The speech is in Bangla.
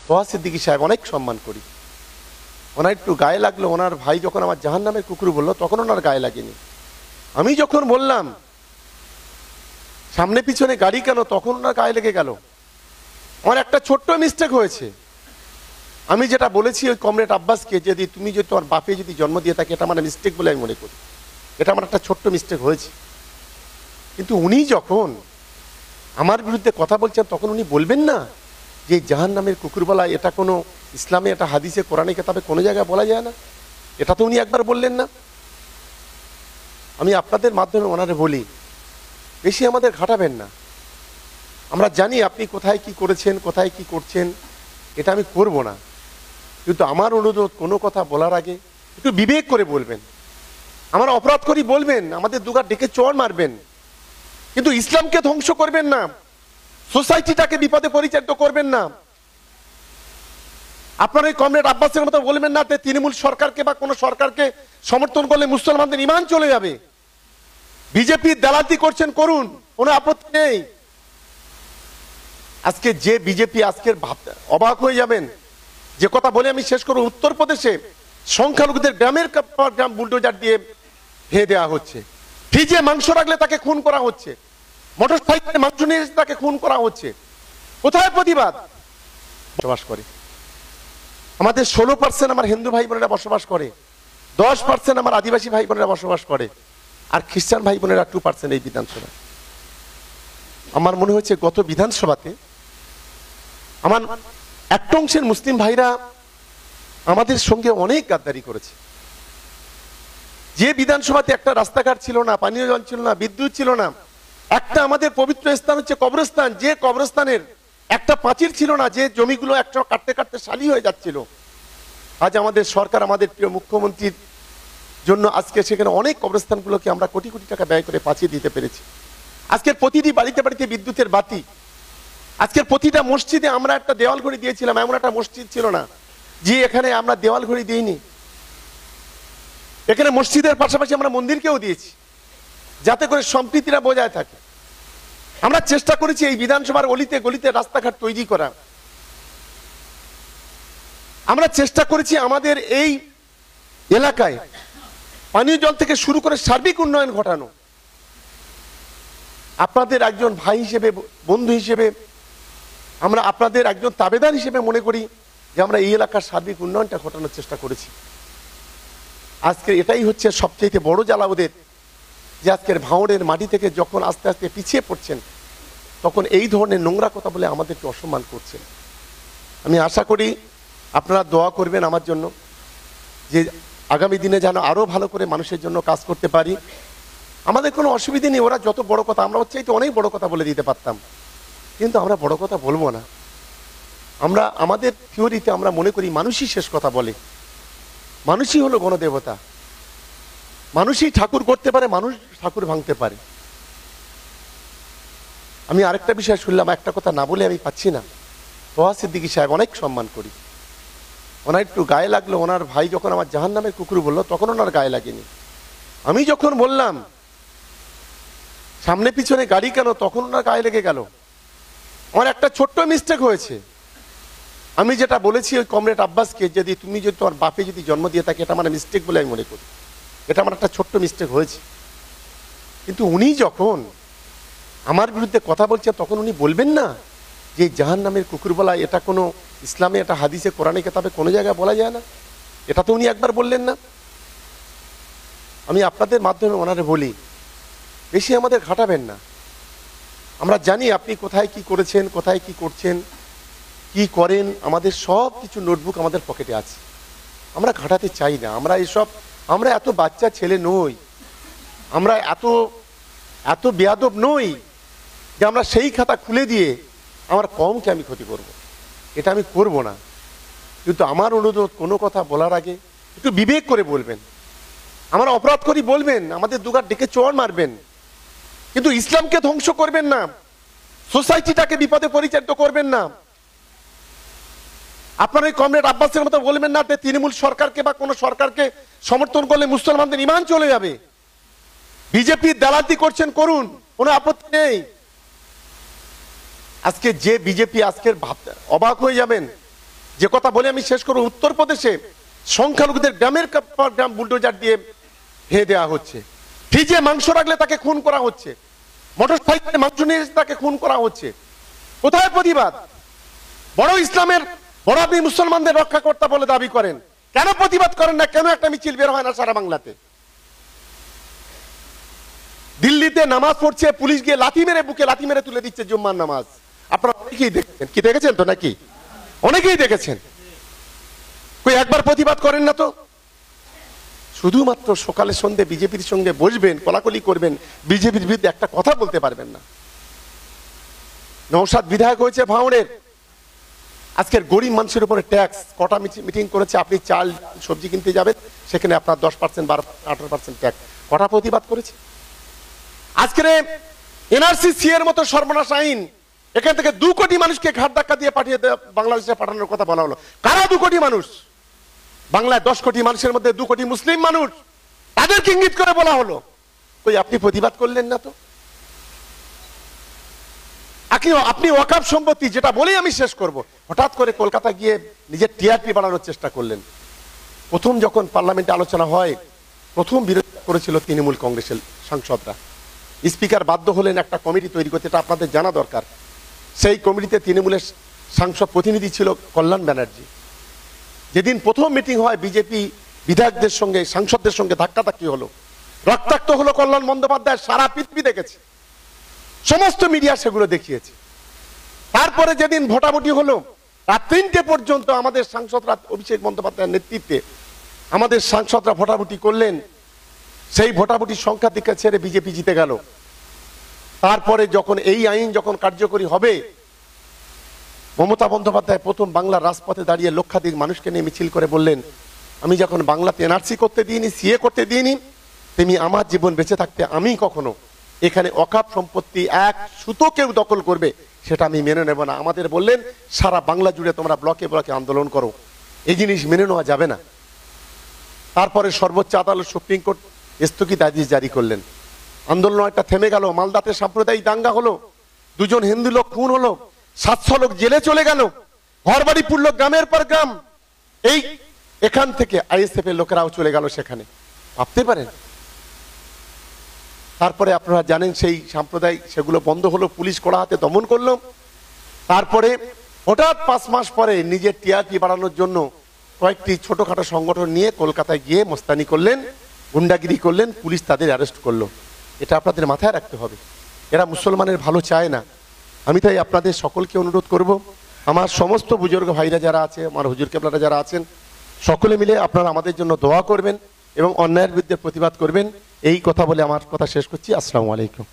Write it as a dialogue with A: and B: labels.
A: তোহা সিদ্দিকী সাহেব অনেক সম্মান করি, ওনার একটু গায়ে লাগলো। ওনার ভাই যখন আমার জাহান্নামের কুকুর বললো তখন ওনার গায়ে লাগেনি। আমি যখন বললাম সামনে পিছনে গাড়ি কেন, তখন ওনার গায়ে লেগে গেল। আমার একটা ছোট্ট মিস্টেক হয়েছে। আমি যেটা বলেছি ওই কমরেড আব্বাসকে, যদি তুমি যদি তোমার বাপে যদি জন্ম দিয়ে থাকে, এটা আমার মিস্টেক বলে আমি মনে করি। এটা আমার একটা ছোট্ট মিস্টেক হয়েছে। কিন্তু উনি যখন আমার বিরুদ্ধে কথা বলছেন তখন উনি বলবেন না যে জাহান্নামের কুকুর বলা এটা কোনো ইসলামে, এটা হাদিসে কোরআনে কিতাবে কোনো জায়গায় বলা যায় না। এটা তো উনি একবার বললেন না। আমি আপনাদের মাধ্যমে ওনারে বলি, বেশি আমাদের ঘাটাবেন না। আমরা জানি আপনি কোথায় কি করেছেন, কোথায় কি করছেন, এটা আমি করব না। কিন্তু আমার অনুরোধ, কোনো কথা বলার আগে একটু বিবেক করে বলবেন। আমরা অপরাধ করি বলবেন, আমাদের দুগার ডেকে চড় মারবেন, কিন্তু ইসলামকে ধ্বংস করবেন না, সোসাইটিটাকে বিপদে পরিচালিত করবেন না। আপনার ওই কমরেড আব্বাসের মতো বলবেন না যে তৃণমূল সরকারকে বা কোনো সরকারকে সমর্থন করলে মুসলমানদের ঈমান চলে যাবে। বিজেপি দালালি করছেন, করুন, কোনো আপত্তি নেই। আজকে যে বিজেপি আজকের অবাক হয়ে যাবেন, যে কথা বলে আমি শেষ করব। উত্তরপ্রদেশে সংখ্যালঘুদের গ্রামের পর গ্রাম বুলডোজার দিয়ে ভেঙে দেওয়া হচ্ছে। ফ্রিজে মাংস রাখলে তাকে খুন করা হচ্ছে, মোটর সাইকেলে মাংস নিয়ে এসে তাকে খুন করা হচ্ছে। কোথায় প্রতিবাদ? বসবাস করে আমাদের 16% আমার হিন্দু ভাই বোনেরা বসবাস করে, 10% আমার আদিবাসী ভাই বোনেরা বসবাস করে, আর খ্রিস্টান ভাই বোনেরা 2% এই বিধানসভা। আমার মনে হচ্ছে গত বিধানসভাতে আমার একটা অংশের মুসলিম ভাইরা আমাদের সঙ্গে অনেক গাদ্দারি করেছে। যে বিধানসভাতে একটা রাস্তাঘাট ছিল না, পানীয় জল ছিল না, বিদ্যুৎ ছিল না, একটা আমাদের পবিত্র স্থান হচ্ছে কবরস্থান, যে কবরস্থানের একটা প্রাচীর ছিল না, যে জমিগুলো একটা কাটতে কাটতে শালি হয়ে যাচ্ছিল, আজ আমাদের সরকার, আমাদের প্রিয় মুখ্যমন্ত্রীর জন্য আজকে সেখানে অনেক কবরস্থানগুলোকে আমরা কোটি কোটি টাকা ব্যয় করে পাঠিয়ে দিতে পেরেছি। আজকের প্রতিটি বাড়িতে বাড়িতে বিদ্যুতের বাতি, আজকের প্রতিটা মসজিদে আমরা একটা দেওয়াল ঘড়ি দিয়েছিলাম। এমন একটা মসজিদ ছিল না যে এখানে আমরা দেওয়াল ঘড়ি দিইনি। এখানে মসজিদের পাশাপাশি আমরা মন্দিরকেও দিয়েছি, যাতে করে সম্প্রীতিরা বজায় থাকে। আমরা চেষ্টা করেছি এই বিধানসভার অলিতে গলিতে রাস্তাঘাট তৈরি করা। আমরা চেষ্টা করেছি আমাদের এই এলাকায় পানীয় জল থেকে শুরু করে সার্বিক উন্নয়ন ঘটানো। আপনাদের একজন ভাই হিসেবে, বন্ধু হিসেবে, আমরা আপনাদের একজন তাবেদার হিসেবে মনে করি যে আমরা এই এলাকার সার্বিক উন্নয়নটা ঘটানোর চেষ্টা করেছি। আজকে এটাই হচ্ছে সবচেয়ে বড় জ্বালা ওদের, যে আজকের ভাঙড়ের মাটি থেকে যখন আস্তে আস্তে পিছিয়ে পড়ছেন, তখন এই ধরনের নোংরা কথা বলে আমাদেরকে অসম্মান করছেন। আমি আশা করি আপনারা দোয়া করবেন আমার জন্য, যে আগামী দিনে যেন আরো ভালো করে মানুষের জন্য কাজ করতে পারি। আমাদের কোনো অসুবিধা নেই, ওরা যত বড় কথা, আমরা হচ্ছে অনেক বড় কথা বলে দিতে পারতাম, কিন্তু আমরা বড় কথা বলবো না। আমরা আমাদের থিওরিতে আমরা মনে করি মানুষই শেষ কথা বলে, মানুষই হলো গণদেবতা, মানুষই ঠাকুর করতে পারে, মানুষ ঠাকুর ভাঙতে পারে। আমি আরেকটা বিষয় শুনলাম, একটা কথা না বলে আমি পাচ্ছি না। তোহা সিদ্দিকী সাহেব অনেক সম্মান করি, ওনার একটু গায়ে লাগলো। ওনার ভাই যখন আমার জাহান্নামের কুকুর বললো তখন ওনার গায়ে লাগেনি। আমি যখন বললাম সামনে পিছনে গাড়ি কেন, তখন ওনার গায়ে লেগে গেল। আমার একটা ছোট্ট মিস্টেক হয়েছে। আমি যেটা বলেছি ওই কমরেড আব্বাসকে, যদি তুমি যদি তোমার বাপে যদি জন্ম দিয়ে থাকে, এটা আমার মিস্টেক বলে আমি মনে করি। এটা আমার একটা ছোট্ট মিস্টেক হয়েছে। কিন্তু উনি যখন আমার বিরুদ্ধে কথা বলছেন তখন উনি বলবেন না যে জাহান্নামের কুকুর বলা এটা কোনো ইসলামে, এটা হাদিসে কোরআনে কিতাবে কোনো জায়গায় বলা যায় না। এটা তো উনি একবার বললেন না। আমি আপনাদের মাধ্যমে ওনারে বলি, বেশি আমাদের ঘাটাবেন না। আমরা জানি আপনি কোথায় কি করেছেন, কোথায় কি করছেন, কি করেন, আমাদের সব কিছু নোটবুক আমাদের পকেটে আছে। আমরা ঘাটাতে চাই না। আমরা এত বাচ্চা ছেলে নই, আমরা এত বেয়াদব নই যে আমরা সেই খাতা খুলে দিয়ে আমার কমকে আমি ক্ষতি করব। এটা আমি করব না। কিন্তু আমার অনুরোধ, কোনো কথা বলার আগে একটু বিবেক করে বলবেন। আমরা অপরাধ করি বলবেন, আমাদের দুগার ডেকে চড় মারবেন, কিন্তু ইসলামকে ধ্বংস করবেন না, সোসাইটিটাকে বিপদে পরিচালিত করবেন না। আপনার ওই কমরেড আব্বাসের মতো বলবেন না যে তৃণমূল সরকারকে বা কোনো সরকারকে সমর্থন করলে মুসলমানদের ঈমান চলে যাবে। বিজেপি দালালি করছেন, করুন, কোনো আপত্তি নেই। আজকে যে বিজেপি আজকের অবাক হয়ে যাবেন, যে কথা বলে আমি শেষ করব, উত্তরপ্রদেশে সংখ্যালঘুদের গ্রামের পর গ্রাম বুলডোজার দিয়ে ভেঙে দেওয়া হচ্ছে। ফ্রিজে মাংস রাখলে তাকে খুন করা হচ্ছে, মোটরসাইকেলে মাংস নিয়ে এসে তাকে খুন করা হচ্ছে। কোথায় প্রতিবাদ? বড় ইসলামের বড় আপনি মুসলমানদের রক্ষাকর্তা বলে দাবি করেন, কেন প্রতিবাদ করেন না? কেন একটা মিছিল বের হয় না সারা বাংলাতে? দিল্লিতে নামাজ পড়ছে, পুলিশ গিয়ে লাথি মেরে বুকে লাথি মেরে তুলে দিচ্ছে জুম্মার নামাজ। আপনারা অনেকেই দেখেছেন, কি দেখেছেন তো নাকি? অনেকেই দেখেছেন। কই একবার প্রতিবাদ করেন না তো? শুধুমাত্র সকালে সন্ধ্যে বিজেপির সঙ্গে বসবেন, কোলাকুলি করবেন, বিজেপির বিরুদ্ধে একটা কথা বলতে পারবেন না। নওশাদ বিধায়ক হয়েছে ভাঙড়ের, আজকের গরিব মানুষের উপরে ট্যাক্স। কটা মিটিং করেছে? আপনি চাল সবজি কিনতে যাবেন, সেখানে আপনার 10%, 12-18% ট্যাক্স। কটা প্রতিবাদ করেছে? আজকের এনআরসি এর মতো সর্বনাশ আইন, এখান থেকে 2 কোটি মানুষকে ঘাট ধাক্কা দিয়ে পাঠিয়ে বাংলাদেশে পাঠানোর কথা বলা হলো। কারা 2 কোটি মানুষ? বাংলায় 10 কোটি মানুষের মধ্যে 2 কোটি মুসলিম মানুষ, তাদেরকে ইঙ্গিত করে বলা হলো। কই আপনি প্রতিবাদ করলেন না তো? আপনি ওয়াকফ সম্পত্তি, যেটা বলেই আমি শেষ করব, হঠাৎ করে কলকাতা গিয়ে নিজের টিআরপি বাড়ানোর চেষ্টা করলেন। প্রথম যখন পার্লামেন্টে আলোচনা হয়, প্রথম বিরোধিতা করেছিল তৃণমূল কংগ্রেসের সাংসদরা। স্পিকার বাধ্য হলেন একটা কমিটি তৈরি করতে, এটা আপনাদের জানা দরকার। সেই কমিটিতে তৃণমূলের সাংসদ প্রতিনিধি ছিল কল্যাণ ব্যানার্জি। যেদিন প্রথম মিটিং হয়, বিজেপি বিধায়কদের সঙ্গে সাংসদদের সঙ্গে ধাক্কাধাক্কি হলো, রক্তাক্ত হলো কল্যাণ বন্দ্যোপাধ্যায়। সারা পৃথিবী দেখেছে, সমস্ত মিডিয়া সেগুলো দেখিয়েছে। তারপরে যেদিন ভোটাভুটি হলো, রাত 3টে পর্যন্ত আমাদের সাংসদরা, অভিষেক বন্দ্যোপাধ্যায়ের নেতৃত্বে আমাদের সাংসদরা ভোটাভুটি করলেন। সেই ভোটাভুটির সংখ্যাধিক্য ছেড়ে বিজেপি জিতে গেল। তারপরে যখন এই আইন যখন কার্যকরী হবে, মমতা বন্দ্যোপাধ্যায় প্রথম বাংলার রাজপথে দাঁড়িয়ে লক্ষাধিক মানুষকে নিয়ে মিছিল করে বললেন, আমি যখন বাংলাতে এনআরসি করতে দিইনি, সিএ করতে দিইনি, তেমনি আমার জীবন বেঁচে থাকতে আমি কখনো এখানে ওয়াকফ সম্পত্তি এক সুতো কেউ দখল করবে সেটা আমি মেনে নেব না। আমাদের বললেন সারা বাংলা জুড়ে তোমরা ব্লকে ব্লকে আন্দোলন করো, এই জিনিস মেনে নেওয়া যাবে না। তারপরে সর্বোচ্চ আদালত, সুপ্রিম কোর্ট স্থগিতাদেশ জারি করলেন। আন্দোলন একটা থেমে গেল। মালদাতে সাম্প্রদায়িক দাঙ্গা হলো, 2 জন হিন্দু লোক খুন হলো, 700 লোক জেলে চলে গেল, ঘরবাড়ি পুড়লো গ্রামের পর গ্রাম। এখান থেকে আইএসএফ এর লোকেরাও চলে গেল সেখানে, ভাবতে পারেন? তারপরে আপনারা জানেন সেই সাম্প্রদায়িক সেগুলো বন্ধ হলো, পুলিশ কড়া হাতে দমন করলো। তারপরে হঠাৎ 5 মাস পরে নিজের টিআরপি বাড়ানোর জন্য কয়েকটি ছোটখাটো সংগঠন নিয়ে কলকাতায় গিয়ে মস্তানি করলেন, গুন্ডাগিরি করলেন, পুলিশ তাদের অ্যারেস্ট করলো। এটা আপনাদের মাথায় রাখতে হবে, এরা মুসলমানের ভালো চায় না। আমি তাই আপনাদের সকলকে অনুরোধ করব, আমার সমস্ত বুজুর্গ ভাইরা যারা আছে, আমার হুজুর কেবলারা যারা আছেন, সকলে মিলে আপনারা আমাদের জন্য দোয়া করবেন এবং অন্যায়ের বিরুদ্ধে প্রতিবাদ করবেন। এই কথা বলে আমার কথা শেষ করছি। আসসালামু আলাইকুম।